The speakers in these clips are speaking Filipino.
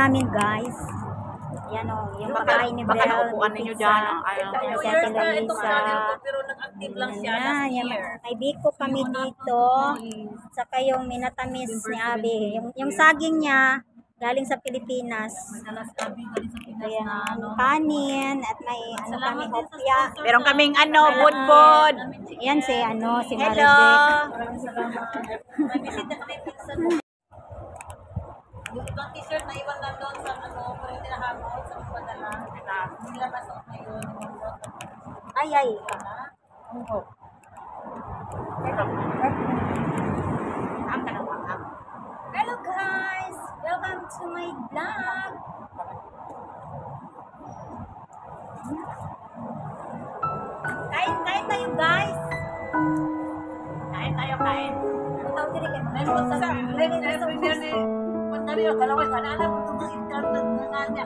namin, guys. Yan o, yung babae ni Bel. Baka naupuan ninyo dyan. Si Ate Larissa. Pero nag-active lang siya Yan, last yung year. may biko kami dito. Saka yung minatamis ni Abi. Yung saging niya, galing sa Pilipinas. Ayan, kanin, at may ano kami, hopya. Meron kaming budbod. Yan si si Hello. Yung ibang t-shirt na iwan lang doon sa pero tinahamon sa padala. Nila nasuot ngayon. Ay. Hello guys! Welcome to my vlog! Kain tayo guys! Kain tayo, kain. Tawag din kayo. Meron sa premier ni Pantari o kalaway. Ano mo itong mga internet na niya?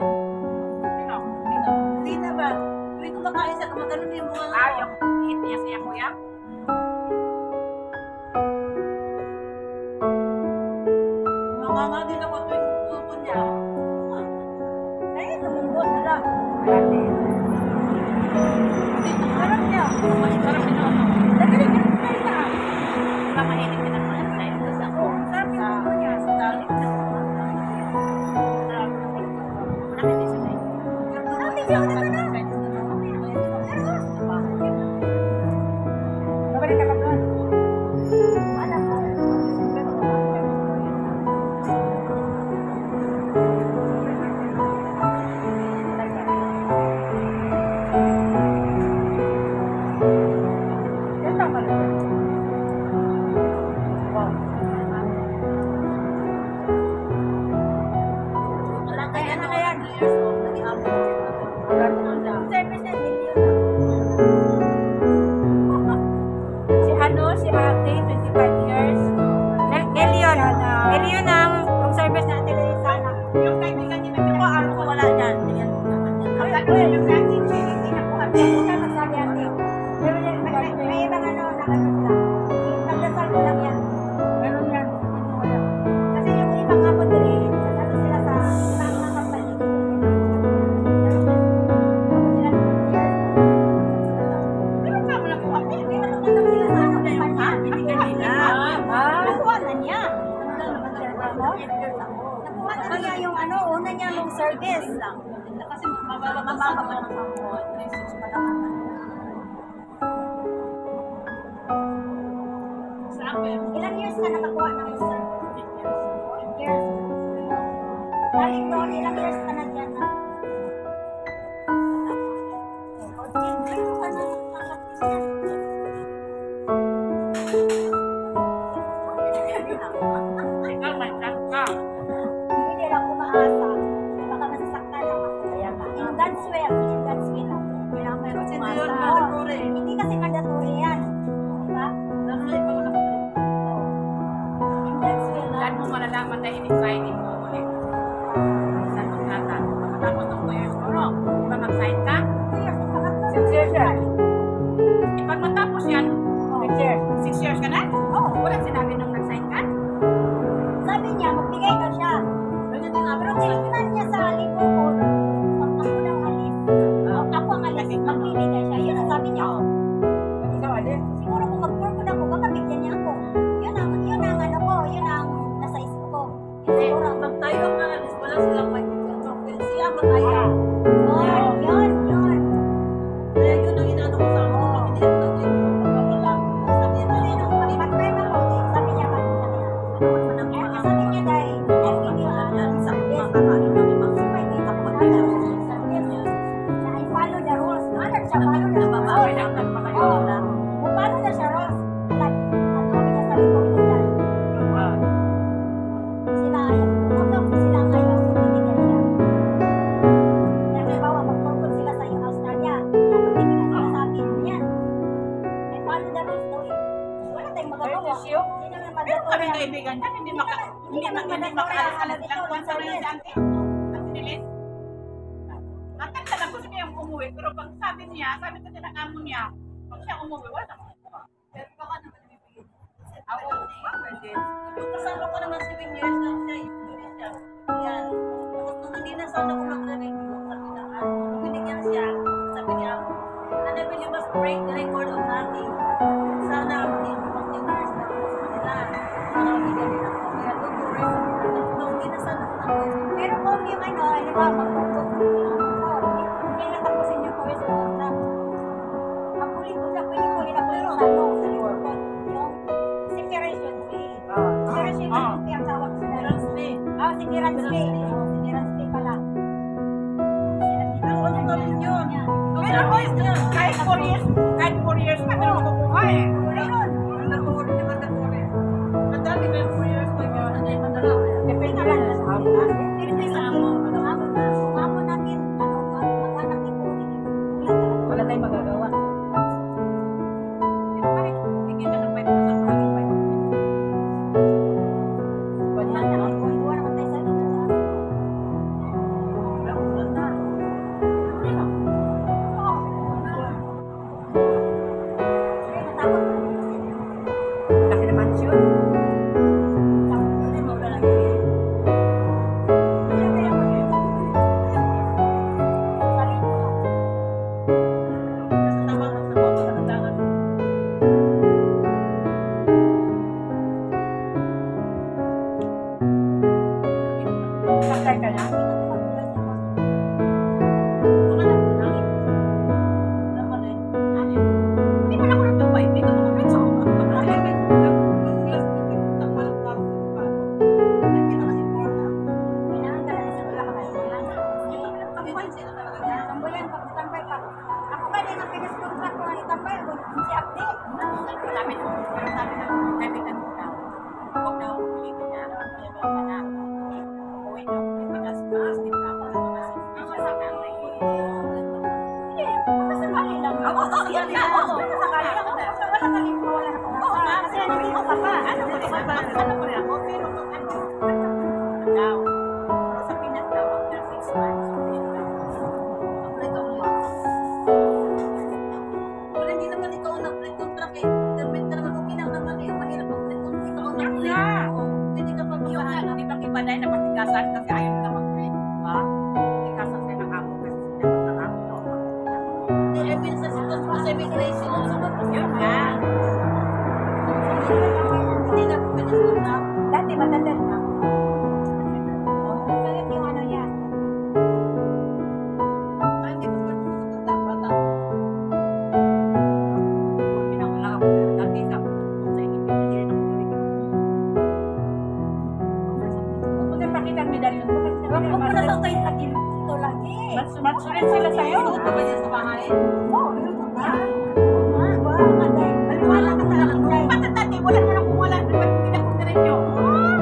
Hindi na ba? Hindi ko makain sa kumagano yung mga Yung hit niya siya, kuya. mga din ako tuwing tupon niya. Ay, tumunggot na lang. Dito, harap niya. Sarap nito. Dali tayo na. Mamahilig din ang mga tayo. Sarap yung buko niya. Sa dalit na. Nakita siya tayo. Video na ka na. Babalik ka lang doon. Alam mo. Wala kaya na kaya 3 years old. Nag-iabot. Service na million. Si ate, 25 years. Elion ang service na Larissa na. Yung kaibigan niya na ako, ko wala dyan. Yan. Yung natin, hindi na po kami. Huwag ka magsabi ate. Pero may ibang nakalit lang. Pagdasal ko lang yan. Meron yan. Kasi yung ibang kapod rin, sila sa ibang mga company. Sila Pero kamo na po ako. may natutulog sila sa company. Binigyan nila. Nakuha na niya. Nakuha na niya yung una niya nung service. Kasi mababa pa ng kamot. 3-6 pa naman. Saan ba yun? Ilang years ka nakakuha ng service? 8 years. Galing doon, ilang years ka na dyan na? Meron ka na nakakapis na. Ikaw, may chat ka. Hindi lang umaasa. Baka masasaktan lang ako. In God's will lang. Kasi hindi yun Oo. mandatory. Hindi kasi mandatory yan. Diba? Lalo na ipag nakapalit. In God's will lang. Saan mo malalaman na in-exciting mo ulit? Sa kontrata. Matapos ng 2 years mo, no? Di ba mag-sign ka? 6 years yan. Pag matapos yan, 6 years. 6 years ka na? Oo. Wala sinabi nung nag-sign ka? Sabi niya, magbigay daw siya. Ganyan din Pero ako. tinignan niya sa lipuot, pag ako daw alis, ako ang alis, magbibigay siya. Yun ang sabi niya. Ikaw, alin? Siguro kung mag-forward ako, baka bigyan niya ako. Yun ang ano ko, yun ang nasa isip ko. Yun siguro. Pag tayo ang alis, wala silang may bigyan. Siya mag-aya. Yun. Kaya yun ang inano ko sa ako. Pag hindi ako nag-review, pag wala, sabi niya, Kasi nung mag-time ako, sabi niya ba, sabi niya dahil, I'll give you some yes. Na I follow the rules. Ano siya, follow the Babawi rules. lang nagpapagawa Oo. na. Kung paano na siya, Ross? Niya sa lipuot nila. Sila ayaw. Kung sila ang ayaw, bibigyan siya. Halimbawa, mag-forward sila sa Australia. Bibigyan sila sa akin. Yan. I follow the rules daw eh. Wala tayong magagawa. Hindi naman Pero kami mandatory. kaibigan dyan, hindi makaalis-alis lang kung saan rin si ate. Ate Nilis. Natanda lang ko siya yung umuwi, pero pag sabi ko din ang amo niya, pag siya umuwi, wala na makukuha. Pero baka naman ibigay. Ako, pwede. Yung kasama ko naman 7 years na siya, Indonesia. Yan. Tapos nung sana ko magre-review. Sabi na, binigyan siya. Sabi niya, and I believe must break the record of nothing. Sana mag-nurse na ako sa kanila. Para mabigyan nila ako. Kaya don't worry. Hindi na sana ko na. Pero kung yung ano, halimbawa hindi na tapusin yung course mo na pagpuli ko na pwede ko nila pero sa report yung separation fee. Separation fee ang tawag sa Clearance fee. si clearance fee. Si clearance fee pala. Pero ano namin yun? Pero kahit 4 years pa, pero makukuha eh. Meron. Mandatory na mandatory. Madami na 4 years pa yun. Ano yung madala? Depende lang sa amo. Depende sa amo. Amo natin, maghanap ni Puri. Wala tayong magagawa. Pero kahit bigyan ka ng 5,000 maraming 5,000. Wala naman po. Iwa naman tayo sa dito sa amo. Wala na. Kaya natakot ko na kasi. Laki naman yun. Hindi mo wala lang yun. Kaya mag-yun. Salit ko. Kasi tama lang sa mga kalandangan. Sakay ka na. Hindi mo na ako natambay. Dito mo kami sa Tambayan ka, tambay ka. Ako ba din ang pinag-contract ko ang itambay ko, si update. sabi ko, pero sabi na, kaibigan ko daw. Huwag daw ulitin na. Ayaw ka na. Uwi daw. Because din ka ako. Hindi, makasakali lang. Oo, yan nga. Oo, Makasakali lang. Wala ka rin, wala na pag-asa. Kasi nandito ka pa. Ano ko rin ako, pero kung ano daw. Pero sa Pinas daw, after 6 months, ulit daw. Pero hindi naman ikaw ang nag-break contract eh. Terminate ka naman, okay lang naman eh. Mahirap mag-break contract. Ikaw ang Yan nag-break. nga. Pwede ka pa Yung magpahanap. di ba iba dahil na patigasan kasi ayaw nila mag-break. Ha? Patigasan sila ng amo kasi sila ng amo daw. Hindi, I mean, sa sitwasyon sa immigration. Yun nga. Hindi na pwede sa contract. Dati matagal na. Galit yung ano yan. Ah, hindi ko pwede sa contract. Bata. Pinakala ako dati sa kung sa inyo kung sa pakita ang medalyon mo kasi Huwag mo na sa tayo atin ito lagi. mas rin sila sa'yo. Suot ka ba niya sa bahay? Oo, yun ko ba? Wow, maday. Maliwala ka sa akin, day. Bakit dati wala na lang kung wala naman pinapunta rin nyo?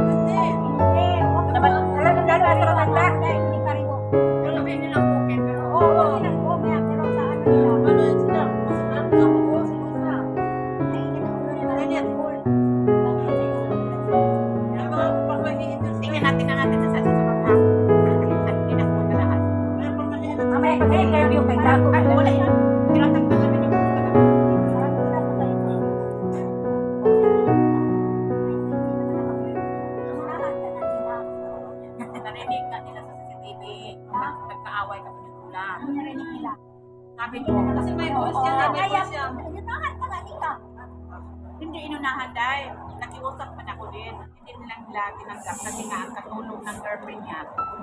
Hindi. Hindi, huwag mo. Talagang dalo at matanda. Dahil hindi ka rin mo. Sabihin nilang okay pero Oo, silang kumya, pero sa ano nila. Ano yun sila? Masarap ka ako. Sino sila? Ay, ito ulo nila. Ganyan. May mga pagmahiin yun. tingnan natin na natin sa mga at pinapunta lahat. May pagmahiin. Mamaya pag-interview kay Gago. Ay, wala yan. Tinatanggalan na yung narinig nga nila sa CCTV. Nagkaaway kami ng ulan. Sabi niyo, Kasi may voice yan. May voice yan. hindi inunahan dahil nakiusap man ako din. Hindi nilang nila tinanggap kasi nga ang katulong ng girlfriend niya.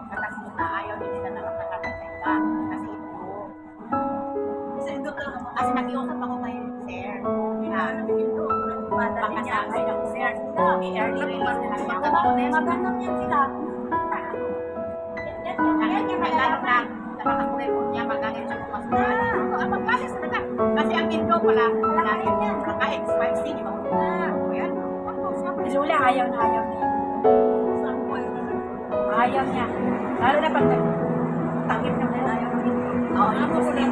Katas na ayaw din nila na nakakatay ka. Kasi ito. Kasi ito talaga. Kasi nakiusap ako kay Sir. Baka sa akin ng Sir. I-early release nila siya. Maganom yan sila. Lalo na nakakakulay po niya magaling siya pumasok na ang magkalis na lang. Kasi ang window pala naka-expire di ba? Ayan. Si Lula ayaw na ayaw niya. Ayaw niya. Lalo na pag takip na nila ayaw niya. Oo, ako po rin.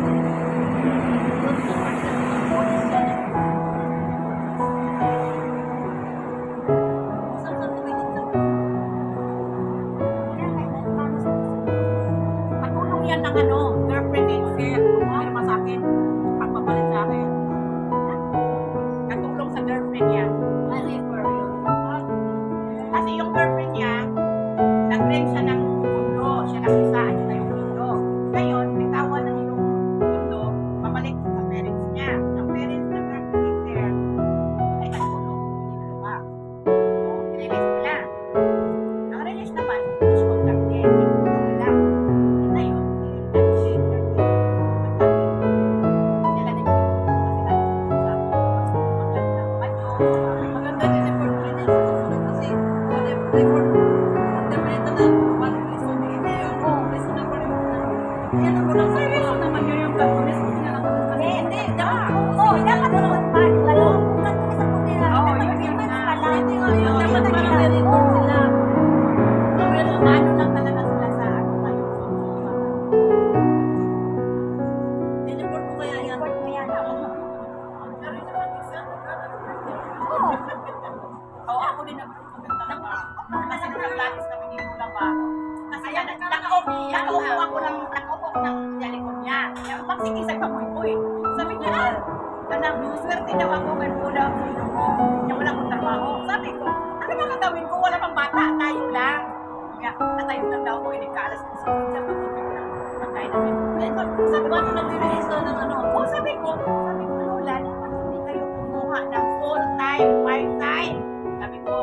Patulong yan ng ano, girlfriend ni Sir. Pero sa akin, pagpapalit sa akin. Katulong sa girlfriend niya. Kasi yung girlfriend niya, nag-rent siya ng condo. Siya nag-isa at saka niya. Yung magsikisag ka mo eh. Sabi niya, anak, swerte daw ako, may pula ako yung mo. Yung wala akong trabaho. Sabi ko, ano ba gagawin ko? Wala pang bata, tayo lang. Kaya, tayo lang daw ko, inikalas ko sa mga pagkakit ng pagkay namin. Sabi ko, ano nag-release daw ng ano? O, sabi ko, Lola, dapat hindi kayo kumuha ng full-time, part-time. Sabi ko,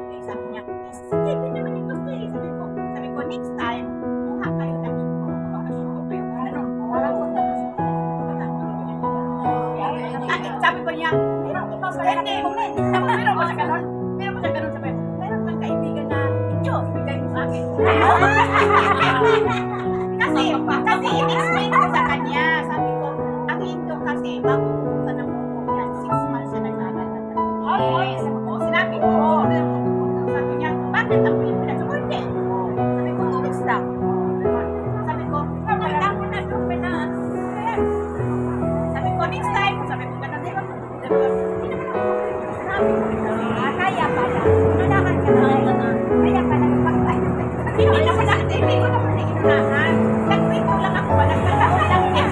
eh, sabi niya, sige, hindi naman ito eh. Sabi ko, next time, kumuha kayo ng ito. Bakasyon ko kayo. Ano? Parang ko sabi ko niya, meron ko sa ganun. Meron mo sa ganun. Sabi ko, meron kang kaibigan na inyo, ibigay mo sa akin. Kasi in-explain ko sa kanya. Sabi ko, ang Indo kasi, bago pumunta ng Hong Kong yan, 6 months na naglalala. Sinabi ko, sabi niya, bakit ang Pilipinas? Sabi ko, hindi. Sabi ko, 2 weeks lang. Sabi ko, maganda mo na yung Pinas. Sabi ko, next time, sabi ko, ganun, di ba? Hindi naman ako. Sabi ko, kaya pala. Nanahan ka na. Kaya pala. Hindi ko naman inunahan. Nag-wait ko lang ako. Nagkataon lang yan.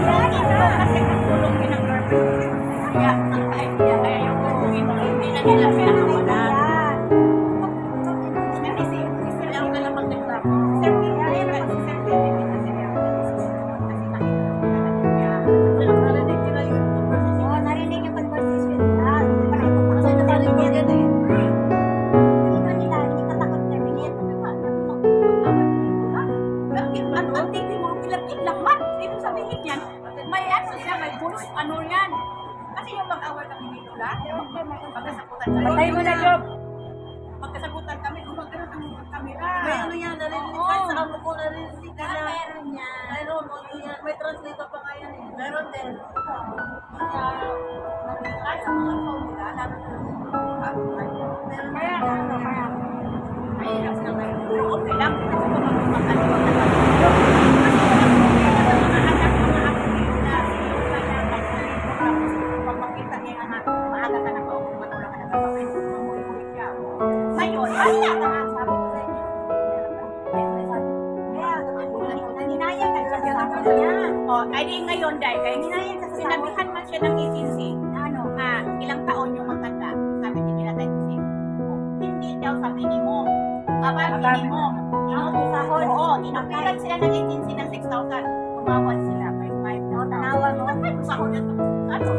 Kasi nagtulong din ang girlfriend. Kaya yung gawin mo, hindi na nila pera wala. Si Leo na lang mag-reklamo. Si narinig yung conversation nila. Kasi narinig yan eh. Hindi katakot na rin yan. Ang tingin mo, pilapit lang man. Ibig sabihin yan, may ano siya, may bonus, ano yan. Kasi yung mag-away kami dito lang, pagkasagutan kami. Patay mo na, Job! Pagkasagutan kami, kung magkaroon ng kamera. May ano yan, narinig kahit sa amo ko narinig ka na. Meron yan. Mayroon, may translator pa nga yan eh. Meron din. Kahit sa mga phone nila, lalo na kaya mahirap na kayo. Pero okay lang, kasi kung magpapaliwag na kami. Pagpakita niya nga, maaga ka na pa, matulak ka na pa, mamulit ka. Ngayon, basta ka, sabi ko sa inyo. Kaya, naninayang ka siya sa kanya. O, ay di ngayon, dahil kaya ninayang ka sa sinabihan man siya ng agency, ilang taon yung matanda. Sabi din nila tayo kasi, hindi daw sa minimum. Minimum. Oo, inapilan sila ng agency ng 6,000. Tumawad sila by 5,000. Tanawan mo. Sahod na ito. Ano?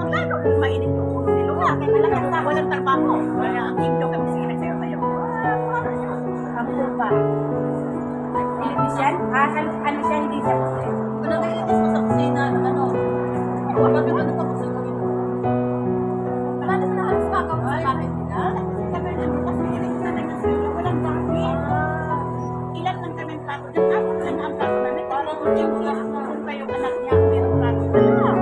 Maglalo. Mainit yung ulo nilo. Walang trabaho. Walang Indo kami sige nagsayo-sayo. Kampo ba? Television? Ano siya? Hindi siya kasi. Kung nag-iinis mo sa kusina, ano? Wala ka ba sa kusina? Wala naman na halos baka mo sa kapit nila. Sabi na mo kasi inig na sila. Walang gamit. Ilan lang kami ang plato. Nagkapot na ang plato namin. Parang yung kung kayo anak niya, mayroong plato na.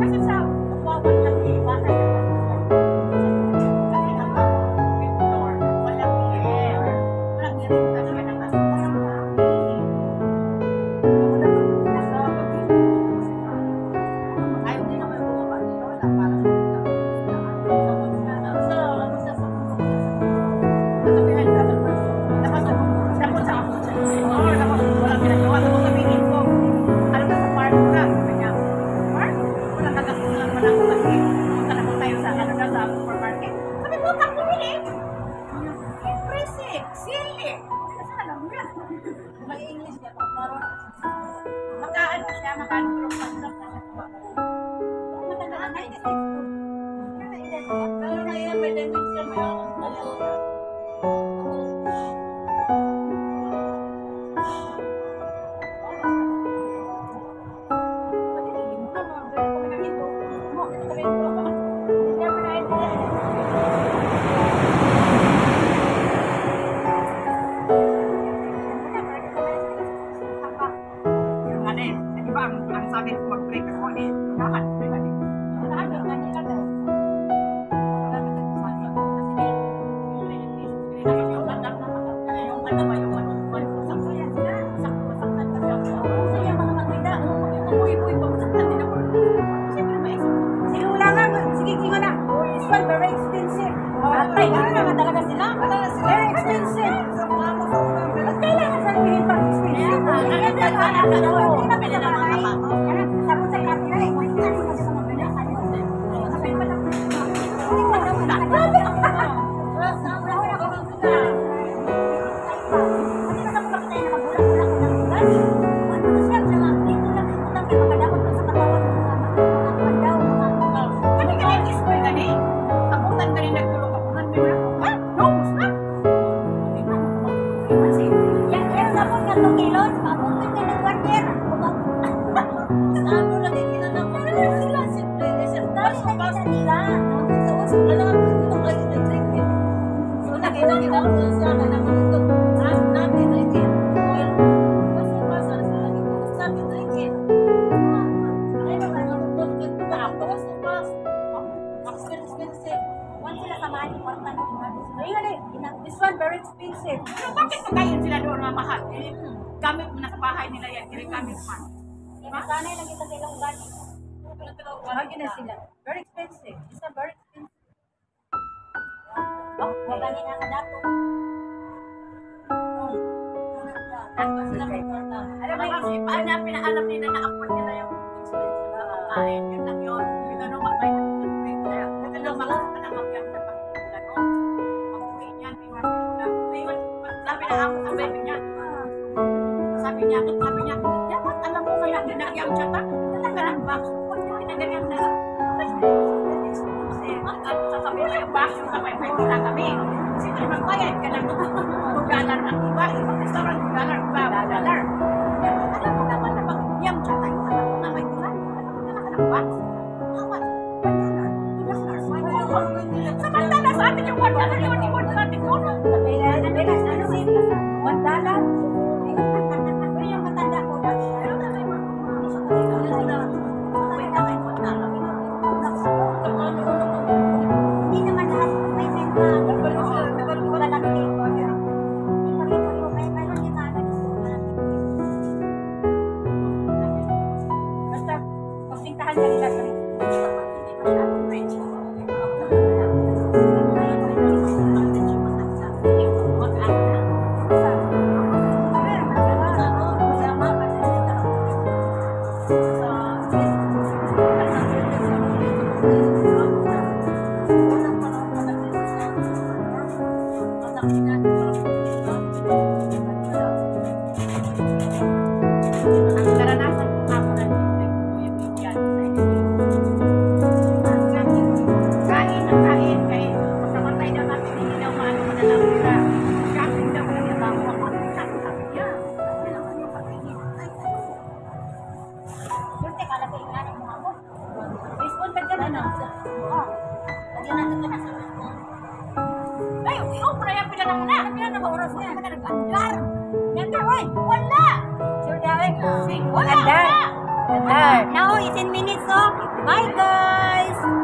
Kasi sa uwawan lang eh, bahay na kasi ang floor, walang air. Walang air talaga ng aso. Ayaw din naman yung bumaba nila. Wala para May English niya pa. Parang Makaan siya, makaan pero masarap na siya. Matanda na 96. Pero na yan, may tendency may ang sabi ko mag-break ako lahat Kailangan sabihin pag expensive. Dili kami man. Masanay lang kita sa ilang body. Lagi na sila. Very expensive. It's a very expensive. Wala ni na dato. Dato sila may kwarta. Alam mo kasi paano na pinaalam nila na afford nila yung expensive na pagkain. Yun lang yun. Yung ano, magbayad ng tubig. Yung ano, makakita na magyang na pagkukulan. Pag-uwi niyan, may mga pinula. Ngayon, sabi na ako sa baby niya. Sabi niya, dapat alam mo kaya ginagyang siya ta. Talaga ng box. Huwag niya ginagyang na. Kasi, sasabihin ko yung box, yung sabay, may pila kami. Sige, magbayad ka ng $2 ng iba. Ibang restaurant, $2, iba, $1. Alam mo naman na pag-iyam siya tayo. Alam mo na may pila. Alam mo na ng box. Awan, $1. Samantala sa atin yung $1, yun, iwan natin yun. $1? Yung matanda ko na. Pero na may mga sa kanila sila. Wait na kayo kwarta. Hindi naman lahat may benta. Wala lang din ko. Mayroon din na Basta, magsintahan ka nila sa hindi masyadong rich. Ang karanasan ko ako na yung bigyan sa kain ng kain. Kahit pagkamatay daw natin, hindi daw maano mo na lang nila. Shopping daw na nila. Ako, sabi niya. Sabi naman yung pakainin. Yung teka, lagay nga ng mga mo. Baseball ka dyan, ano? Lagyan natin ka na sa mga. Ay, pala yung pila na muna. Pila na ba oras na? Nag-andar. Yan ka, oy. Wala. Sure, Darren. Wala. Now, 18 minutes, so. Bye, guys!